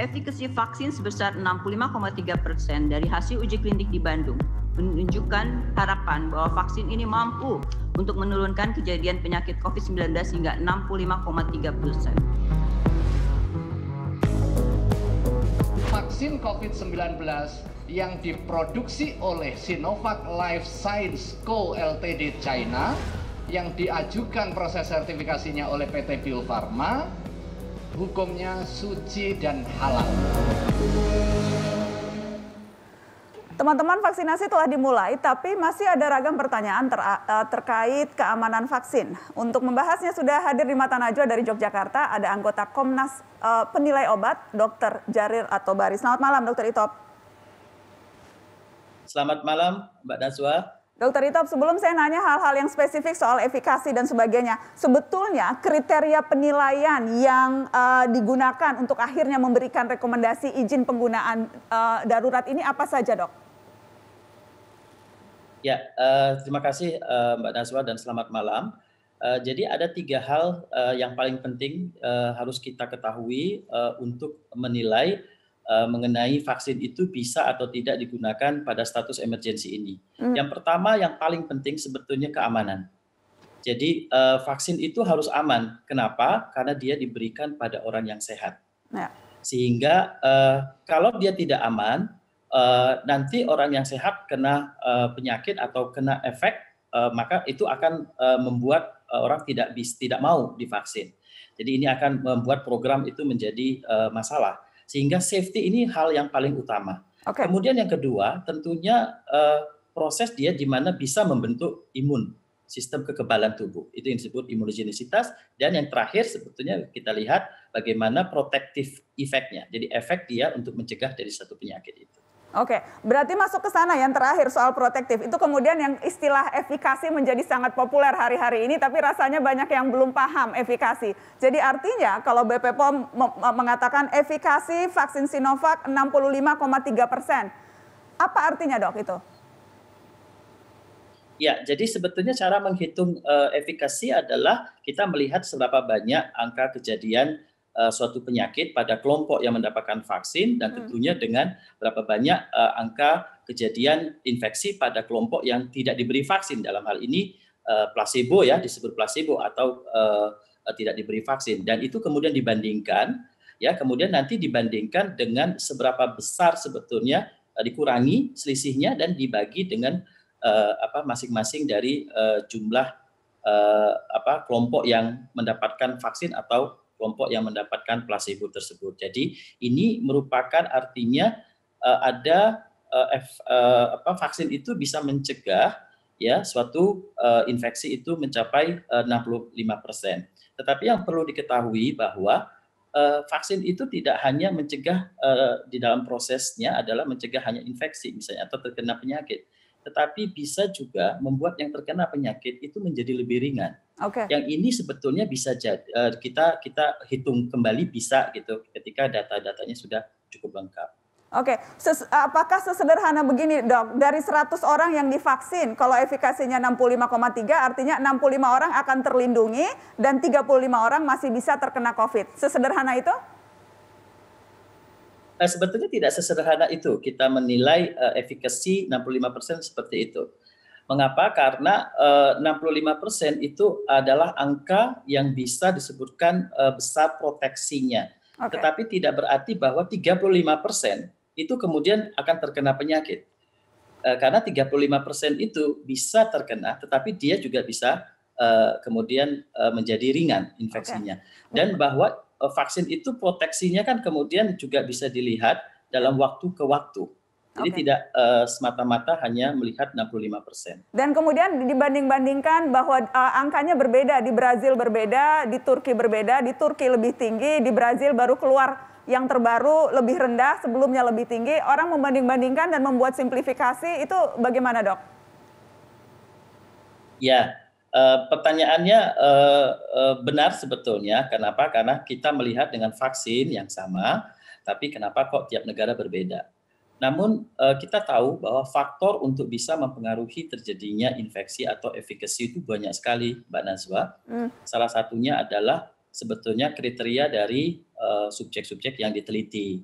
Efikasi vaksin sebesar 65,3% dari hasil uji klinik di Bandung menunjukkan harapan bahwa vaksin ini mampu untuk menurunkan kejadian penyakit COVID-19 hingga 65,3%. Vaksin COVID-19 yang diproduksi oleh Sinovac Life Science Co. Ltd. China yang diajukan proses sertifikasinya oleh PT Bio Farma, hukumnya suci dan halal. Teman-teman, vaksinasi telah dimulai, tapi masih ada ragam pertanyaan terkait keamanan vaksin. Untuk membahasnya sudah hadir di Mata Najwa dari Yogyakarta, ada anggota Komnas Penilai Obat, Dr. Jarir Atobari. Selamat malam, Dr. Itop. Selamat malam, Mbak Najwa. Dr. Itop, sebelum saya nanya hal-hal yang spesifik soal efikasi dan sebagainya, sebetulnya kriteria penilaian yang digunakan untuk akhirnya memberikan rekomendasi izin penggunaan darurat ini apa saja, Dok? Ya, terima kasih Mbak Najwa dan selamat malam. Jadi ada 3 hal yang paling penting harus kita ketahui untuk menilai mengenai vaksin itu bisa atau tidak digunakan pada status emergensi ini. Yang pertama yang paling penting sebetulnya keamanan. Jadi vaksin itu harus aman. Kenapa? Karena dia diberikan pada orang yang sehat. Ya. Sehingga kalau dia tidak aman, nanti orang yang sehat kena penyakit atau kena efek, maka itu akan membuat orang tidak mau divaksin. Jadi ini akan membuat program itu menjadi masalah. Sehingga safety ini hal yang paling utama. Okay. Kemudian yang kedua, tentunya proses dia di mana bisa membentuk imun, sistem kekebalan tubuh. Itu yang disebut imunogenisitas. Dan yang terakhir sebetulnya kita lihat bagaimana protective effect-nya. Jadi efek dia untuk mencegah dari satu penyakit itu. Oke, berarti masuk ke sana yang terakhir soal protektif. Itu kemudian yang istilah efikasi menjadi sangat populer hari-hari ini, tapi rasanya banyak yang belum paham efikasi. Jadi artinya kalau BP POM mengatakan efikasi vaksin Sinovac 65,3%. Apa artinya, Dok, itu? Ya, jadi sebetulnya cara menghitung efikasi adalah kita melihat seberapa banyak angka kejadian suatu penyakit pada kelompok yang mendapatkan vaksin dan tentunya dengan berapa banyak angka kejadian infeksi pada kelompok yang tidak diberi vaksin. Dalam hal ini placebo ya, disebut placebo atau tidak diberi vaksin. Dan itu kemudian dibandingkan, ya kemudian nanti dibandingkan dengan seberapa besar sebetulnya dikurangi selisihnya dan dibagi dengan masing-masing dari jumlah kelompok yang mendapatkan vaksin atau kelompok yang mendapatkan placebo tersebut. Jadi ini merupakan artinya vaksin itu bisa mencegah ya suatu infeksi itu mencapai 65%. Tetapi yang perlu diketahui bahwa vaksin itu tidak hanya mencegah di dalam prosesnya adalah mencegah hanya infeksi misalnya atau terkena penyakit, tetapi bisa juga membuat yang terkena penyakit itu menjadi lebih ringan. Okay. Yang ini sebetulnya bisa kita hitung kembali bisa gitu ketika data-datanya sudah cukup lengkap. Oke, apakah sesederhana begini, Dok? Dari 100 orang yang divaksin, kalau efikasinya 65,3 artinya 65 orang akan terlindungi dan 35 orang masih bisa terkena COVID. Sesederhana itu? Sebetulnya tidak sesederhana itu kita menilai efikasi 65% seperti itu. Mengapa? Karena 65% itu adalah angka yang bisa disebutkan besar proteksinya. Okay. Tetapi tidak berarti bahwa 35% itu kemudian akan terkena penyakit. Karena 35% itu bisa terkena, tetapi dia juga bisa kemudian menjadi ringan infeksinya. Okay. Dan bahwa vaksin itu proteksinya kan kemudian juga bisa dilihat dalam waktu ke waktu. Jadi tidak semata-mata hanya melihat 65%. Dan kemudian dibanding-bandingkan bahwa angkanya berbeda, di Brazil berbeda, di Turki berbeda, di Turki lebih tinggi, di Brazil baru keluar yang terbaru lebih rendah, sebelumnya lebih tinggi. Orang membanding-bandingkan dan membuat simplifikasi, itu bagaimana, Dok? Ya, pertanyaannya benar sebetulnya. Kenapa? Karena kita melihat dengan vaksin yang sama, tapi kenapa kok tiap negara berbeda? Namun kita tahu bahwa faktor untuk bisa mempengaruhi terjadinya infeksi atau efikasi itu banyak sekali, Mbak Najwa. Salah satunya adalah sebetulnya kriteria dari subjek-subjek yang diteliti.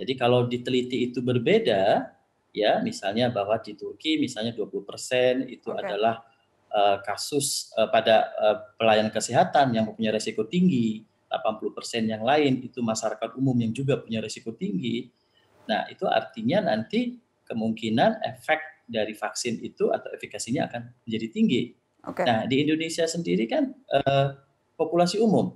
Jadi kalau diteliti itu berbeda, ya misalnya bahwa di Turki misalnya 20% itu adalah kasus pada pelayanan kesehatan yang mempunyai risiko tinggi, 80% yang lain itu masyarakat umum yang juga punya risiko tinggi. Nah, itu artinya nanti kemungkinan efek dari vaksin itu atau efikasinya akan menjadi tinggi. Nah, di Indonesia sendiri kan populasi umum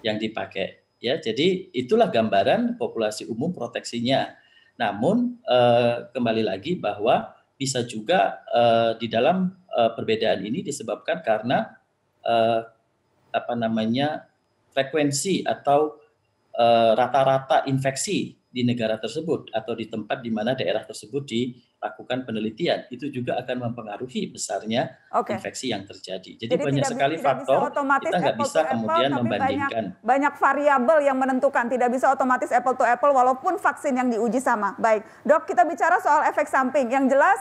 yang dipakai, ya. Jadi itulah gambaran populasi umum proteksinya. Namun kembali lagi bahwa bisa juga di dalam perbedaan ini disebabkan karena frekuensi atau rata-rata infeksi di negara tersebut atau di tempat di mana daerah tersebut dilakukan penelitian, itu juga akan mempengaruhi besarnya infeksi yang terjadi. Jadi banyak sekali faktor, kita nggak bisa kemudian membandingkan. Banyak variabel yang menentukan, tidak bisa otomatis apple to apple walaupun vaksin yang diuji sama. Baik, Dok, kita bicara soal efek samping. Yang jelas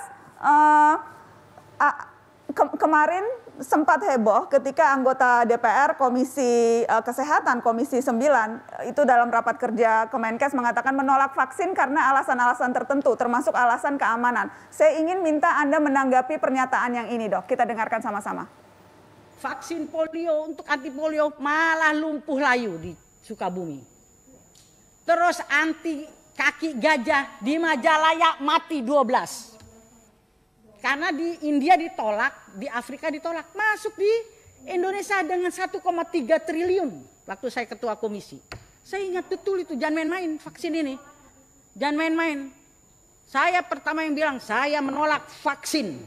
kemarin sempat heboh ketika anggota DPR Komisi Kesehatan, Komisi 9, itu dalam rapat kerja Kemenkes mengatakan menolak vaksin karena alasan-alasan tertentu, termasuk alasan keamanan. Saya ingin minta Anda menanggapi pernyataan yang ini, Dok. Kita dengarkan sama-sama. Vaksin polio untuk anti polio malah lumpuh layu di Sukabumi. Terus anti kaki gajah di Majalaya mati 12. Karena di India ditolak, di Afrika ditolak, masuk di Indonesia dengan 1,3 triliun waktu saya ketua komisi. Saya ingat betul itu, jangan main-main vaksin ini. Jangan main-main. Saya pertama yang bilang, saya menolak vaksin.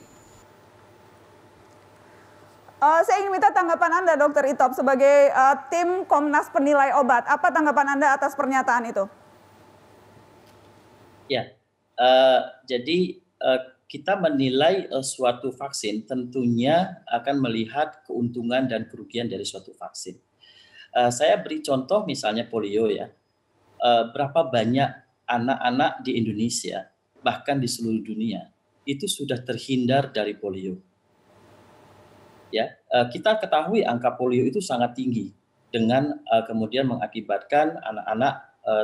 Saya ingin minta tanggapan Anda, Dr. Itop, sebagai tim Komnas Penilai Obat. Apa tanggapan Anda atas pernyataan itu? Ya, jadi kita menilai suatu vaksin tentunya akan melihat keuntungan dan kerugian dari suatu vaksin. Saya beri contoh misalnya polio ya. Berapa banyak anak-anak di Indonesia, bahkan di seluruh dunia, itu sudah terhindar dari polio. Ya, kita ketahui angka polio itu sangat tinggi dengan kemudian mengakibatkan anak-anak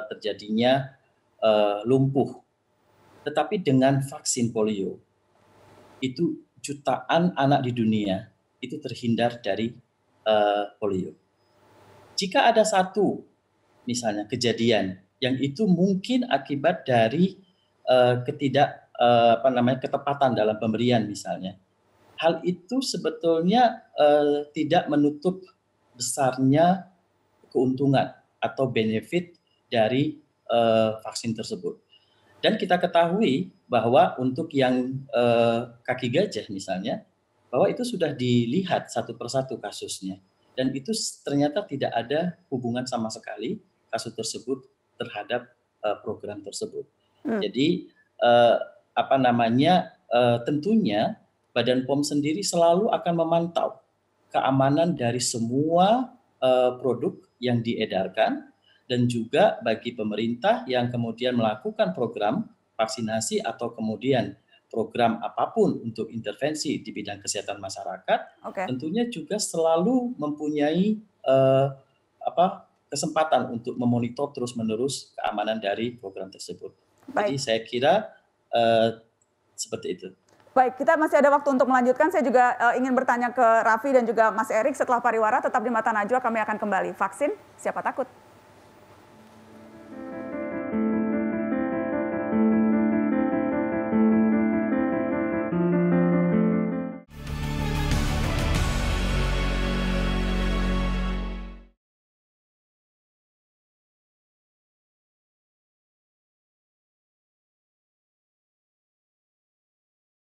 terjadinya lumpuh. Tetapi dengan vaksin polio, itu jutaan anak di dunia itu terhindar dari polio. Jika ada satu misalnya kejadian yang itu mungkin akibat dari ketepatan dalam pemberian misalnya, hal itu sebetulnya tidak menutup besarnya keuntungan atau benefit dari vaksin tersebut. Dan kita ketahui bahwa untuk yang kaki gajah misalnya, bahwa itu sudah dilihat satu persatu kasusnya. Dan itu ternyata tidak ada hubungan sama sekali kasus tersebut terhadap program tersebut. Jadi tentunya Badan POM sendiri selalu akan memantau keamanan dari semua produk yang diedarkan, dan juga bagi pemerintah yang kemudian melakukan program vaksinasi atau kemudian program apapun untuk intervensi di bidang kesehatan masyarakat, tentunya juga selalu mempunyai kesempatan untuk memonitor terus-menerus keamanan dari program tersebut. Jadi saya kira seperti itu. Baik, kita masih ada waktu untuk melanjutkan. Saya juga ingin bertanya ke Raffi dan juga Mas Erik setelah pariwara. Tetap di Mata Najwa, kami akan kembali. Vaksin, siapa takut?